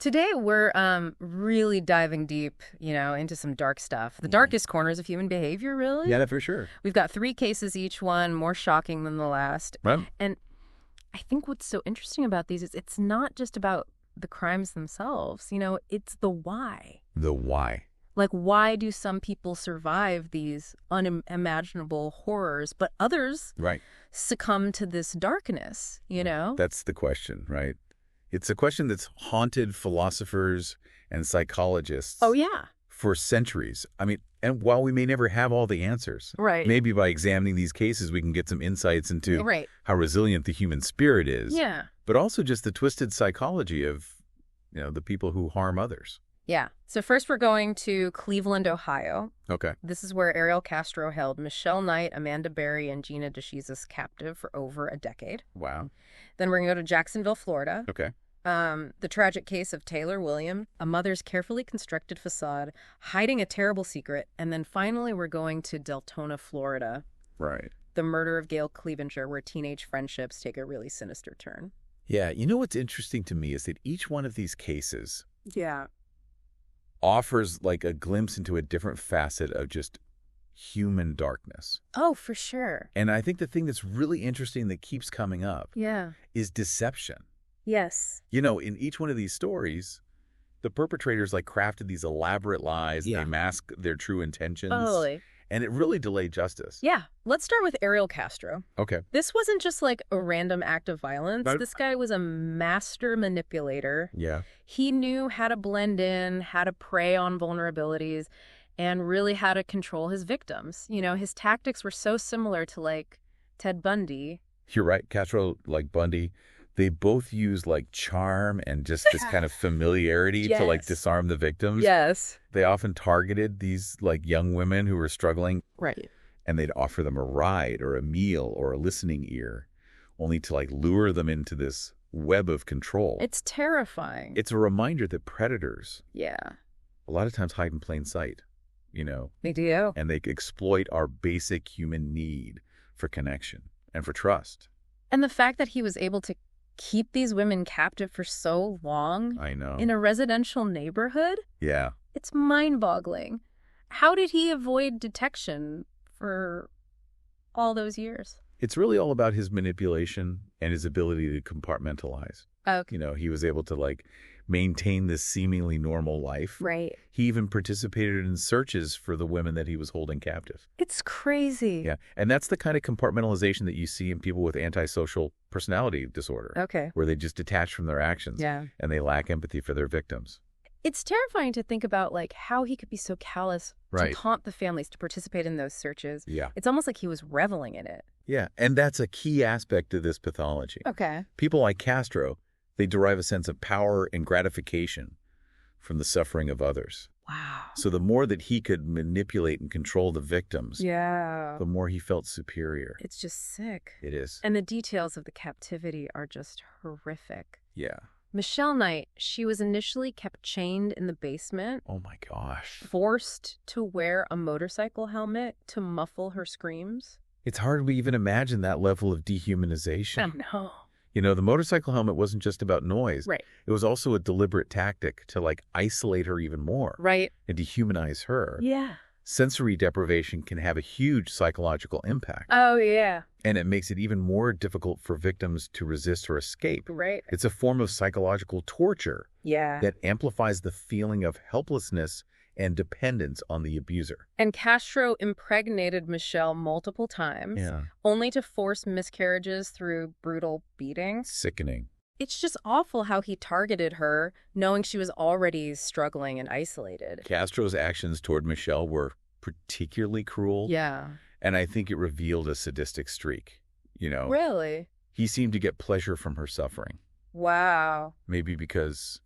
Today, we're really diving deep, into some dark stuff. The darkest corners of human behavior, really. Yeah, for sure. We've got 3 cases, each one more shocking than the last. Right. And I think what's so interesting about these is it's not just about the crimes themselves. It's the why. The why. Like, why do some people survive these unimaginable horrors, but others succumb to this darkness, That's the question, right? It's a question that's haunted philosophers and psychologists for centuries. I mean, and while we may never have all the answers, maybe by examining these cases, we can get some insights into how resilient the human spirit is. Yeah. But also just the twisted psychology of, the people who harm others. Yeah. So first we're going to Cleveland, Ohio. Okay. This is where Ariel Castro held Michelle Knight, Amanda Berry, and Gina DeShizis captive for over a decade. Wow. Then we're going to go to Jacksonville, Florida. Okay. The tragic case of Taylor William, a mother's carefully constructed facade, hiding a terrible secret. And then finally, we're going to Deltona, Florida. Right. The murder of Gail Clevenger, where teenage friendships take a really sinister turn. Yeah. What's interesting to me is that each one of these cases offers like a glimpse into a different facet of just human darkness. Oh, for sure. And I think the thing that's really interesting that keeps coming up is deception. Yes. In each one of these stories, the perpetrators crafted these elaborate lies. They mask their true intentions. Totally. And it really delayed justice. Yeah. Let's start with Ariel Castro. Okay. This wasn't just a random act of violence. This guy was a master manipulator. Yeah. He knew how to blend in, how to prey on vulnerabilities, and really how to control his victims. His tactics were so similar to Ted Bundy. You're right. Castro, Bundy, they both use charm and just this kind of familiarity to disarm the victims. Yes. They often targeted these young women who were struggling. Right. And they'd offer them a ride or a meal or a listening ear, only to lure them into this web of control. It's terrifying. It's a reminder that predators a lot of times hide in plain sight, They do. And they exploit our basic human need for connection and for trust. And the fact that he was able to keep these women captive for so long I know. in a residential neighborhood? Yeah. It's mind-boggling. How did he avoid detection for all those years? It's really all about his manipulation and his ability to compartmentalize. Okay. He was able to maintain this seemingly normal life. Right. He even participated in searches for the women that he was holding captive. It's crazy. Yeah. And that's the kind of compartmentalization that you see in people with antisocial personality disorder. Okay. Where they just detach from their actions. Yeah. And they lack empathy for their victims. It's terrifying to think about how he could be so callous to taunt the families to participate in those searches. Yeah. It's almost like he was reveling in it. Yeah. And that's a key aspect of this pathology. Okay. People like Castro, they derive a sense of power and gratification from the suffering of others. Wow. So the more that he could manipulate and control the victims, the more he felt superior. It's just sick. It is. And the details of the captivity are just horrific. Yeah. Michelle Knight, she was initially kept chained in the basement. Oh my gosh. Forced to wear a motorcycle helmet to muffle her screams. It's hard to even imagine that level of dehumanization. I know. The motorcycle helmet wasn't just about noise. Right. It was also a deliberate tactic to isolate her even more. Right. And dehumanize her. Yeah. Sensory deprivation can have a huge psychological impact. Oh, yeah. And it makes it even more difficult for victims to resist or escape. Right. It's a form of psychological torture. Yeah. That amplifies the feeling of helplessness and dependence on the abuser. And Castro impregnated Michelle multiple times, only to force miscarriages through brutal beatings. Sickening. It's just awful how he targeted her, knowing she was already struggling and isolated. Castro's actions toward Michelle were particularly cruel. Yeah. And I think it revealed a sadistic streak, Really? He seemed to get pleasure from her suffering. Wow. Maybe because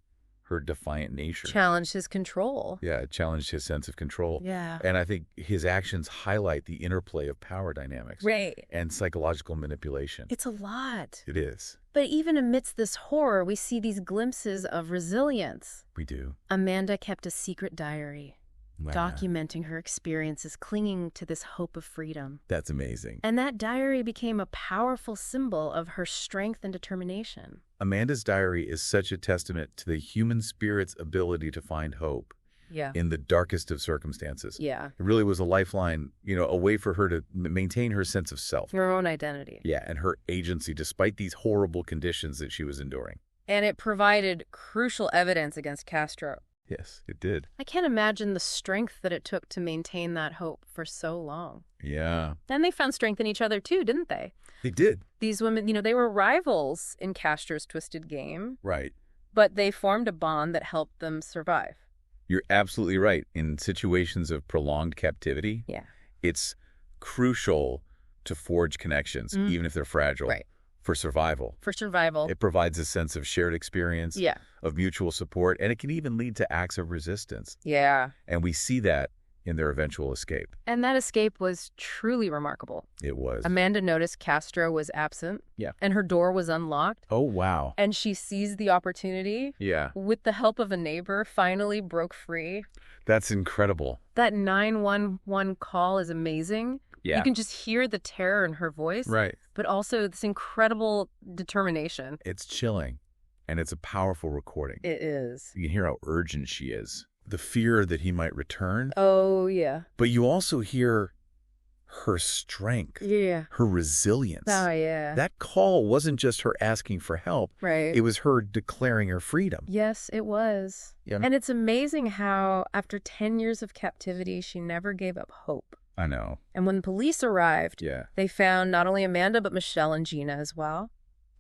her defiant nature challenged his control. Yeah, it challenged his sense of control. Yeah. And I think his actions highlight the interplay of power dynamics. Right. And psychological manipulation. It's a lot. It is. But even amidst this horror, we see these glimpses of resilience. We do. Amanda kept a secret diary. documenting her experiences, clinging to this hope of freedom. That's amazing. And that diary became a powerful symbol of her strength and determination. Amanda's diary is such a testament to the human spirit's ability to find hope in the darkest of circumstances. Yeah. It really was a lifeline, a way for her to maintain her sense of self. Her own identity. Yeah, and her agency despite these horrible conditions that she was enduring. And it provided crucial evidence against Castro. Yes, it did. I can't imagine the strength that it took to maintain that hope for so long. Yeah. And they found strength in each other too, didn't they? They did. These women, they were rivals in Castro's twisted game. Right. But they formed a bond that helped them survive. You're absolutely right. In situations of prolonged captivity, it's crucial to forge connections, even if they're fragile. Right. For survival. For survival. It provides a sense of shared experience, of mutual support, and it can even lead to acts of resistance. Yeah. And we see that in their eventual escape. And that escape was truly remarkable. It was. Amanda noticed Castro was absent. Yeah. And her door was unlocked. Oh, wow. And she seized the opportunity. Yeah. With the help of a neighbor, finally broke free. That's incredible. That 911 call is amazing. Yeah. You can just hear the terror in her voice. Right. But also this incredible determination. It's chilling. And it's a powerful recording. It is. You can hear how urgent she is. The fear that he might return. Oh, yeah. But you also hear her strength. Yeah. Her resilience. Oh, yeah. That call wasn't just her asking for help. Right. It was her declaring her freedom. Yes, it was. Yeah. And it's amazing how, after 10 years of captivity, she never gave up hope. I know. And when police arrived, Yeah. they found not only Amanda, but Michelle and Gina as well.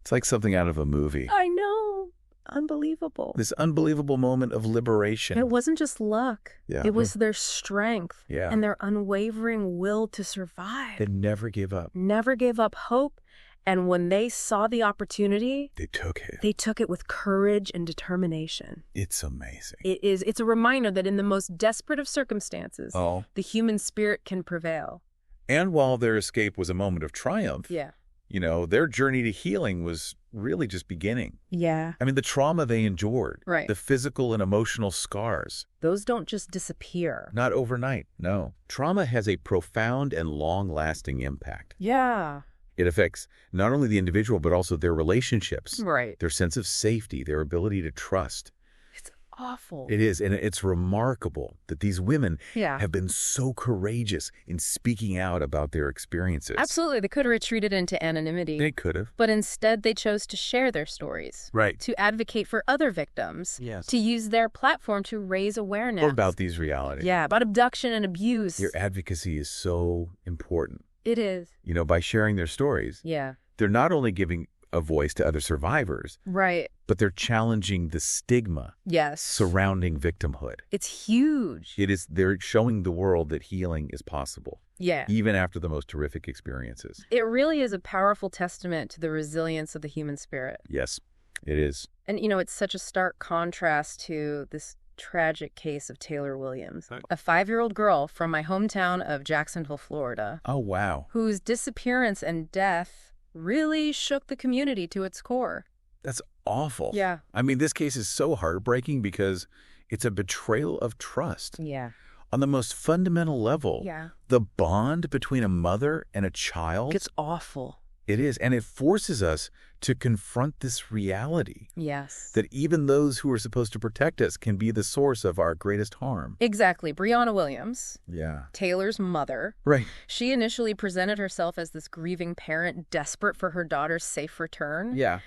It's like something out of a movie. I know. Unbelievable. This unbelievable moment of liberation. It wasn't just luck. Yeah. It was their strength and their unwavering will to survive. They never gave up. Never gave up hope. And when they saw the opportunity, they took it. They took it with courage and determination. It's amazing. It's a reminder that in the most desperate of circumstances, the human spirit can prevail. And while their escape was a moment of triumph, their journey to healing was really just beginning. Yeah. I mean, the trauma they endured, right. The physical and emotional scars. Those don't just disappear. Not overnight, no. Trauma has a profound and long-lasting impact. Yeah. It affects not only the individual, but also their relationships. Right. Their sense of safety, their ability to trust. It's awful. It is, and it's remarkable that these women Yeah. have been so courageous in speaking out about their experiences. Absolutely. They could have retreated into anonymity. They could have. But instead, they chose to share their stories. Right. To advocate for other victims. Yes. To use their platform to raise awareness. Or about these realities. Yeah, about abduction and abuse. Your advocacy is so important. It is. By sharing their stories. Yeah. They're not only giving a voice to other survivors. Right. But they're challenging the stigma. Yes. Surrounding victimhood. It's huge. It is. They're showing the world that healing is possible. Yeah. Even after the most horrific experiences. It really is a powerful testament to the resilience of the human spirit. Yes, it is. And, it's such a stark contrast to this tragic case of Taylor Williams, a 5-year-old girl from my hometown of Jacksonville, Florida. Oh, wow. Whose disappearance and death really shook the community to its core. That's awful. Yeah. I mean, this case is so heartbreaking because it's a betrayal of trust. Yeah. On the most fundamental level. Yeah. The bond between a mother and a child. It's awful. It is. And it forces us to confront this reality. Yes. That even those who are supposed to protect us can be the source of our greatest harm. Exactly. Breonna Williams. Yeah. Taylor's mother. Right. She initially presented herself as this grieving parent desperate for her daughter's safe return. Yeah.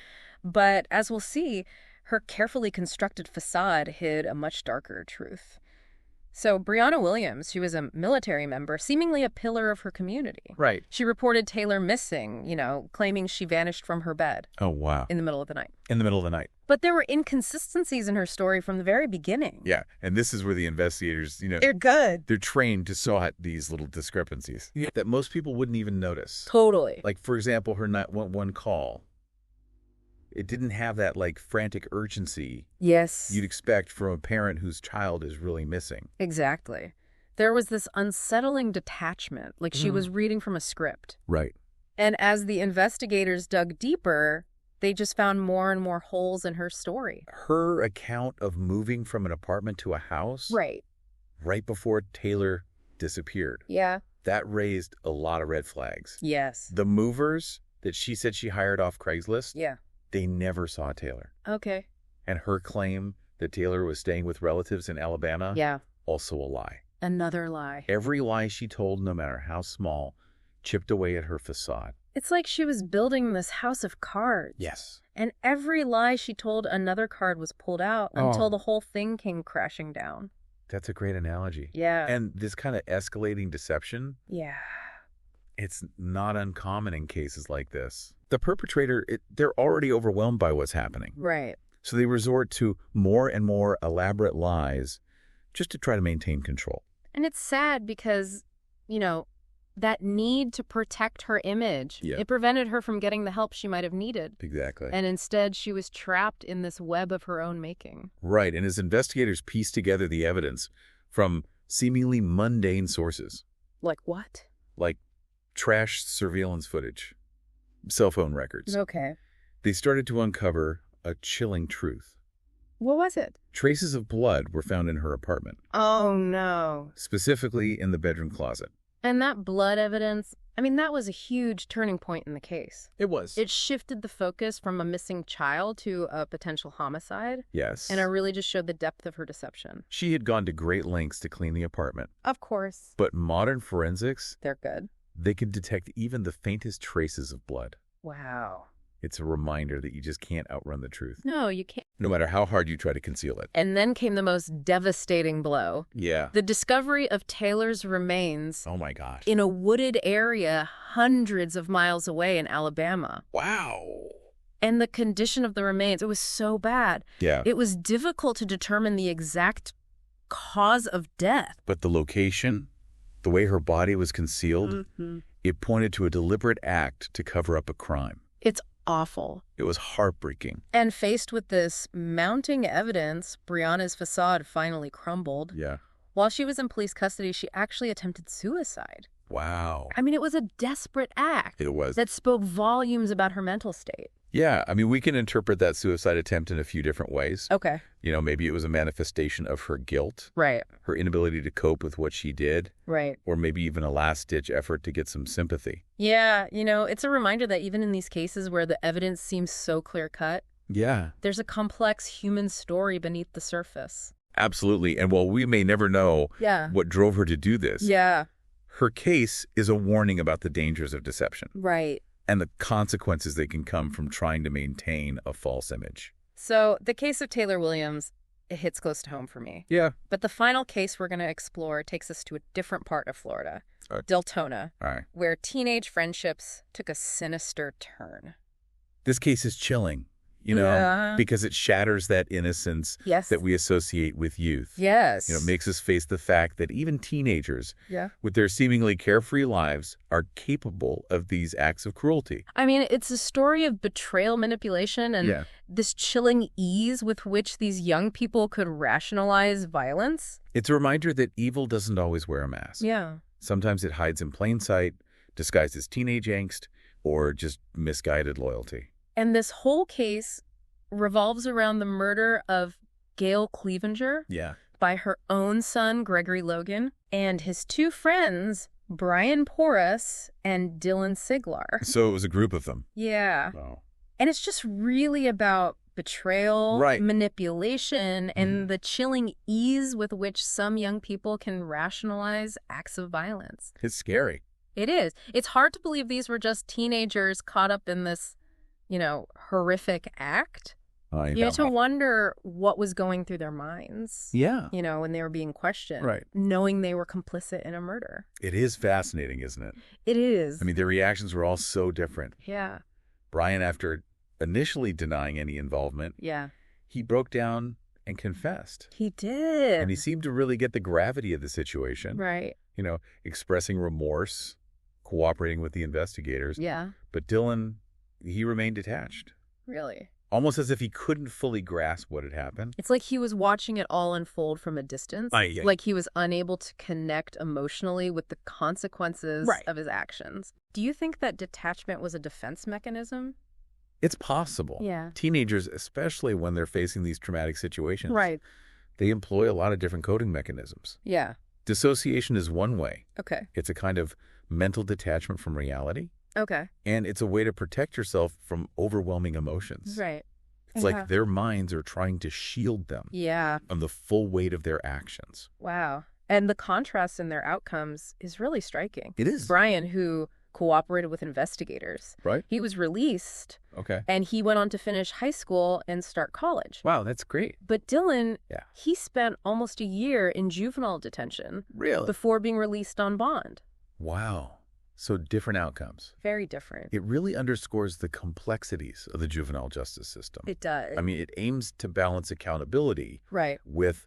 But as we'll see, her carefully constructed facade hid a much darker truth. So Breonna Williams, she was a military member, seemingly a pillar of her community. Right. She reported Taylor missing, claiming she vanished from her bed. Oh, wow. In the middle of the night. In the middle of the night. But there were inconsistencies in her story from the very beginning. Yeah. And this is where the investigators, They're good. They're trained to spot these little discrepancies that most people wouldn't even notice. Totally. Like, for example, her 911 call. It didn't have that, frantic urgency yes. you'd expect from a parent whose child is really missing. Exactly. There was this unsettling detachment, like she was reading from a script. Right. And as the investigators dug deeper, they just found more and more holes in her story. Her account of moving from an apartment to a house? Right. right before Taylor disappeared. Yeah. That raised a lot of red flags. Yes. The movers that she said she hired off Craigslist, yeah, they never saw Taylor. Okay. And her claim that Taylor was staying with relatives in Alabama, Yeah. also a lie. Another lie. Every lie she told, no matter how small, chipped away at her facade. It's like she was building this house of cards. Yes. And every lie she told, another card was pulled out until the whole thing came crashing down. That's a great analogy. Yeah. And this kind of escalating deception, Yeah. it's not uncommon in cases like this. The perpetrator, they're already overwhelmed by what's happening. Right. So they resort to more and more elaborate lies just to try to maintain control. And it's sad because, that need to protect her image, it prevented her from getting the help she might have needed. Exactly. And instead, she was trapped in this web of her own making. Right. And as investigators piece together the evidence from seemingly mundane sources. Like what? Like trash surveillance footage, cell phone records. Okay. They started to uncover a chilling truth. What was it? Traces of blood were found in her apartment. Oh, no. Specifically in the bedroom closet. And that blood evidence, that was a huge turning point in the case. It was. It shifted the focus from a missing child to a potential homicide. Yes. And it really just showed the depth of her deception. She had gone to great lengths to clean the apartment. Of course. But modern forensics, they're good. They can detect even the faintest traces of blood. Wow. It's a reminder that you just can't outrun the truth. No, you can't. No matter how hard you try to conceal it. And then came the most devastating blow. Yeah. The discovery of Taylor's remains. Oh, my gosh. In a wooded area hundreds of miles away in Alabama. Wow. And the condition of the remains, it was so bad. Yeah. It was difficult to determine the exact cause of death. But the location, the way her body was concealed, it pointed to a deliberate act to cover up a crime. It's awful. It was heartbreaking. And faced with this mounting evidence, Brianna's facade finally crumbled. Yeah. While she was in police custody, she actually attempted suicide. Wow. It was a desperate act. It was. That spoke volumes about her mental state. Yeah. We can interpret that suicide attempt in a few different ways. Okay. Maybe it was a manifestation of her guilt. Right. Her inability to cope with what she did. Right. Or maybe even a last-ditch effort to get some sympathy. Yeah. It's a reminder that even in these cases where the evidence seems so clear-cut, there's a complex human story beneath the surface. Absolutely. And while we may never know what drove her to do this, her case is a warning about the dangers of deception. Right. And the consequences that can come from trying to maintain a false image. So the case of Taylor Williams, it hits close to home for me. Yeah. But the final case we're going to explore takes us to a different part of Florida, Deltona, where teenage friendships took a sinister turn. This case is chilling, because it shatters that innocence that we associate with youth. Yes. It makes us face the fact that even teenagers, with their seemingly carefree lives, are capable of these acts of cruelty. It's a story of betrayal, manipulation, and this chilling ease with which these young people could rationalize violence. It's a reminder that evil doesn't always wear a mask. Yeah. Sometimes it hides in plain sight, disguised as teenage angst, or just misguided loyalty. And this whole case revolves around the murder of Gail Clevenger by her own son, Gregory Logan, and his two friends, Brian Porras and Dylan Siglar. So it was a group of them. Yeah. Wow. And it's just really about betrayal, manipulation, and the chilling ease with which some young people can rationalize acts of violence. It's scary. It is. It's hard to believe these were just teenagers caught up in this horrific act. You have to wonder what was going through their minds. Yeah. When they were being questioned. Right. Knowing they were complicit in a murder. It is fascinating, isn't it? It is. Their reactions were all so different. Yeah. Brian, after initially denying any involvement, he broke down and confessed. He did. And he seemed to really get the gravity of the situation. Right. Expressing remorse, cooperating with the investigators. Yeah. But Dylan, he remained detached. Really? Almost as if he couldn't fully grasp what had happened. It's like he was watching it all unfold from a distance. Like he was unable to connect emotionally with the consequences of his actions. Do you think that detachment was a defense mechanism? It's possible. Yeah. Teenagers, especially when they're facing these traumatic situations. they employ a lot of different coping mechanisms. Yeah. Dissociation is one way. Okay. It's a kind of mental detachment from reality. Okay. And it's a way to protect yourself from overwhelming emotions. Right. It's like their minds are trying to shield them from the full weight of their actions. Wow. And the contrast in their outcomes is really striking. It is. Brian, who cooperated with investigators. Right. He was released. Okay. And he went on to finish high school and start college. Wow, that's great. But Dylan, he spent almost a year in juvenile detention. Really? Before being released on bond. Wow. So different outcomes. Very different. It really underscores the complexities of the juvenile justice system. It does. I mean, it aims to balance accountability with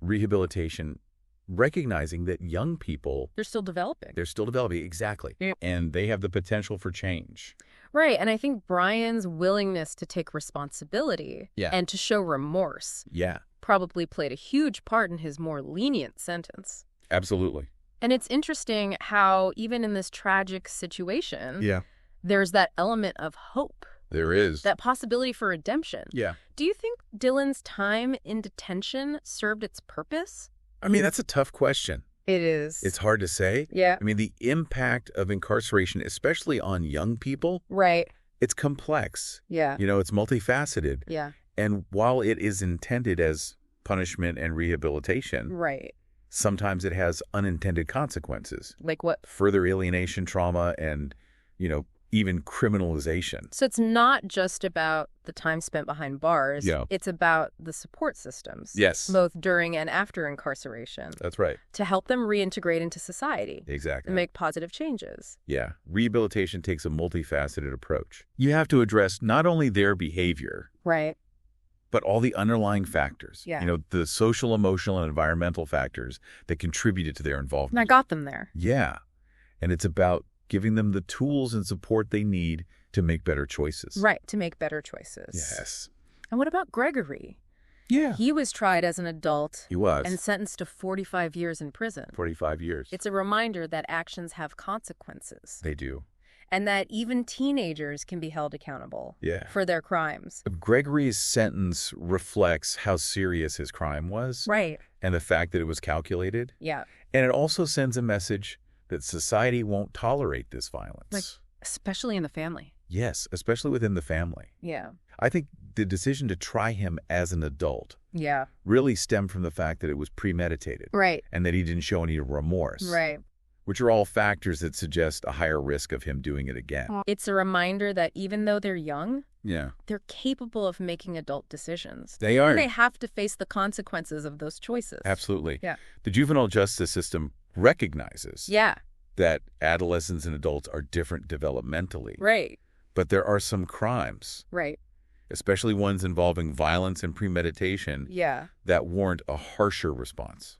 rehabilitation, recognizing that young people... They're still developing. Exactly. Yeah. And they have the potential for change. Right. And I think Brian's willingness to take responsibility and to show remorse probably played a huge part in his more lenient sentence. Absolutely. And it's interesting how even in this tragic situation, there's that element of hope. There is. That possibility for redemption. Yeah. Do you think Dylan's time in detention served its purpose? I mean, that's a tough question. It is. It's hard to say. Yeah. I mean, the impact of incarceration, especially on young people, it's complex. Yeah. You know, it's multifaceted. Yeah. And while it is intended as punishment and rehabilitation, sometimes it has unintended consequences. Like what? Further alienation, trauma, and, you know, even criminalization. So it's not just about the time spent behind bars. Yeah. It's about the support systems. Yes. Both during and after incarceration. That's right. To help them reintegrate into society. Exactly. And make positive changes. Yeah. Rehabilitation takes a multifaceted approach. You have to address not only their behavior. But all the underlying factors, you know, the social, emotional, and environmental factors that contributed to their involvement. And I got them there. Yeah. And it's about giving them the tools and support they need to make better choices. Right, to make better choices. Yes. And what about Gregory? Yeah. He was tried as an adult. He was. And sentenced to 45 years in prison. 45 years. It's a reminder that actions have consequences. They do. And that even teenagers can be held accountable for their crimes. Gregory's sentence reflects how serious his crime was. Right. And the fact that it was calculated. Yeah. And it also sends a message that society won't tolerate this violence. Like, especially in the family. Yes, especially within the family. Yeah. I think the decision to try him as an adult really stemmed from the fact that it was premeditated. Right. And that he didn't show any remorse. Right. Which are all factors that suggest a higher risk of him doing it again. It's a reminder that even though they're young, they're capable of making adult decisions. They are. And they have to face the consequences of those choices. Absolutely. Yeah. The juvenile justice system recognizes that adolescents and adults are different developmentally. Right. But there are some crimes. Right. Especially ones involving violence and premeditation that warrant a harsher response.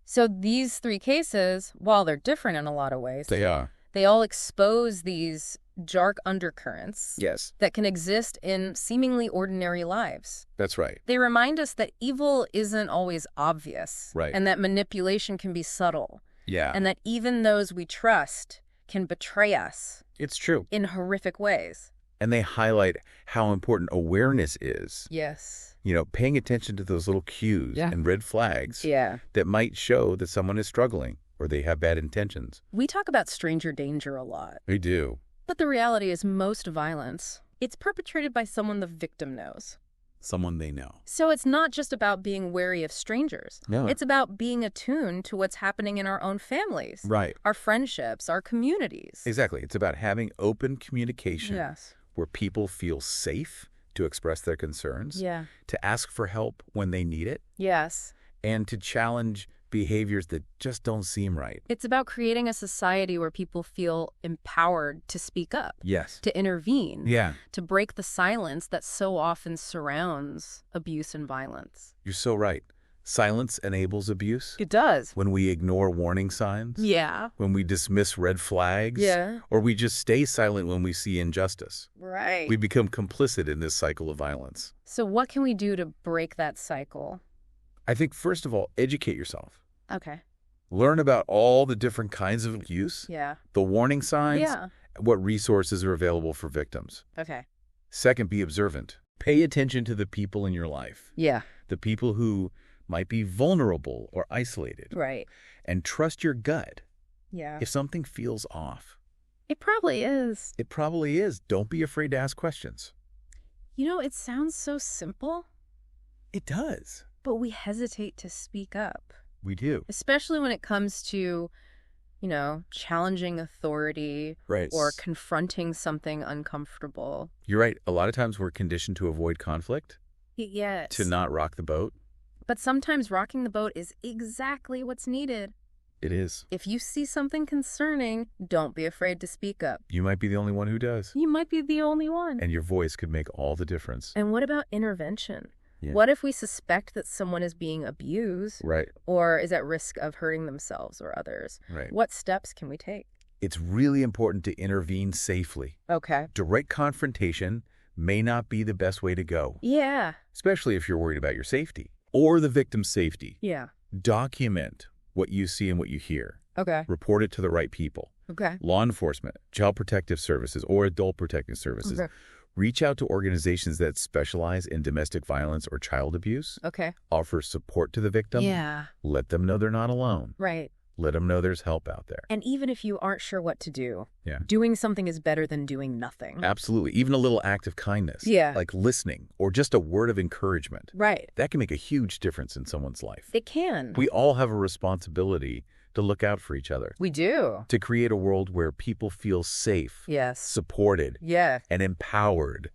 So these three cases, while they're different in a lot of ways, they all expose these dark undercurrents that can exist in seemingly ordinary lives. That's right. They remind us that evil isn't always obvious. Right. And that manipulation can be subtle. Yeah. And that even those we trust can betray us. It's true. In horrific ways. And they highlight how important awareness is. Yes. You know, paying attention to those little cues and red flags that might show that someone is struggling or they have bad intentions. We talk about stranger danger a lot. We do. But the reality is most violence, it's perpetrated by someone the victim knows. Someone they know. So it's not just about being wary of strangers. No. It's about being attuned to what's happening in our own families. Right. Our friendships, our communities. Exactly. It's about having open communication. Yes. Where people feel safe to express their concerns. Yeah. To ask for help when they need it. Yes. And to challenge behaviors that just don't seem right. It's about creating a society where people feel empowered to speak up. Yes. To intervene. Yeah. To break the silence that so often surrounds abuse and violence. You're so right. Silence enables abuse. It does. When we ignore warning signs. Yeah. When we dismiss red flags. Yeah. Or we just stay silent when we see injustice. Right. We become complicit in this cycle of violence. So what can we do to break that cycle? I think, first of all, educate yourself. Okay. Learn about all the different kinds of abuse. Yeah. The warning signs. Yeah. What resources are available for victims. Okay. Second, be observant. Pay attention to the people in your life. Yeah. The people who might be vulnerable or isolated. Right. And trust your gut. Yeah. If something feels off. It probably is. It probably is. Don't be afraid to ask questions. You know, it sounds so simple. It does. But we hesitate to speak up. We do. Especially when it comes to, challenging authority. Right. Or confronting something uncomfortable. You're right. A lot of times we're conditioned to avoid conflict. Yes. To not rock the boat. But sometimes rocking the boat is exactly what's needed. It is. If you see something concerning, don't be afraid to speak up. You might be the only one who does. You might be the only one. And your voice could make all the difference. And what about intervention? Yeah. What if we suspect that someone is being abused? Right. Or is at risk of hurting themselves or others? Right. What steps can we take? It's really important to intervene safely. Okay. Direct confrontation may not be the best way to go. Yeah. Especially if you're worried about your safety or the victim's safety. Yeah. Document what you see and what you hear. Okay. Report it to the right people. Okay. Law enforcement, child protective services, or adult protective services. Okay. Reach out to organizations that specialize in domestic violence or child abuse. Okay. Offer support to the victim. Yeah. Let them know they're not alone. Right. Let them know there's help out there. And even if you aren't sure what to do, yeah, doing something is better than doing nothing. Absolutely. Even a little act of kindness. Yeah. Like listening or just a word of encouragement. Right. That can make a huge difference in someone's life. It can. We all have a responsibility to look out for each other. We do. To create a world where people feel safe. Yes. Supported. Yeah. And empowered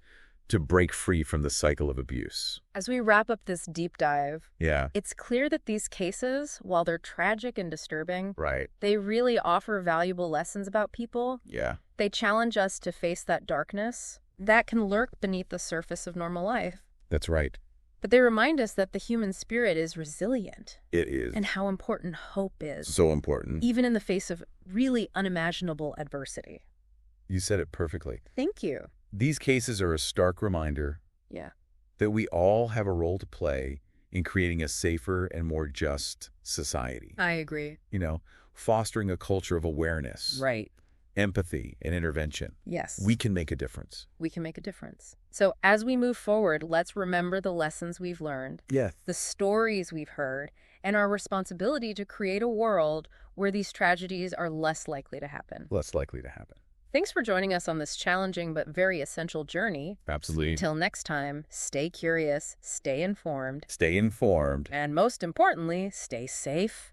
to break free from the cycle of abuse. As we wrap up this deep dive, yeah, it's clear that these cases, while they're tragic and disturbing, right, they really offer valuable lessons about people. Yeah. They challenge us to face that darkness that can lurk beneath the surface of normal life. That's right. But they remind us that the human spirit is resilient. It is. And how important hope is. So important. Even in the face of really unimaginable adversity. You said it perfectly. Thank you. These cases are a stark reminder that we all have a role to play in creating a safer and more just society. I agree. Fostering a culture of awareness. Right. Empathy and intervention. Yes. We can make a difference. We can make a difference. So as we move forward, let's remember the lessons we've learned, the stories we've heard, and our responsibility to create a world where these tragedies are less likely to happen. Less likely to happen. Thanks for joining us on this challenging but very essential journey. Absolutely. Till next time, stay curious, stay informed. Stay informed. And most importantly, stay safe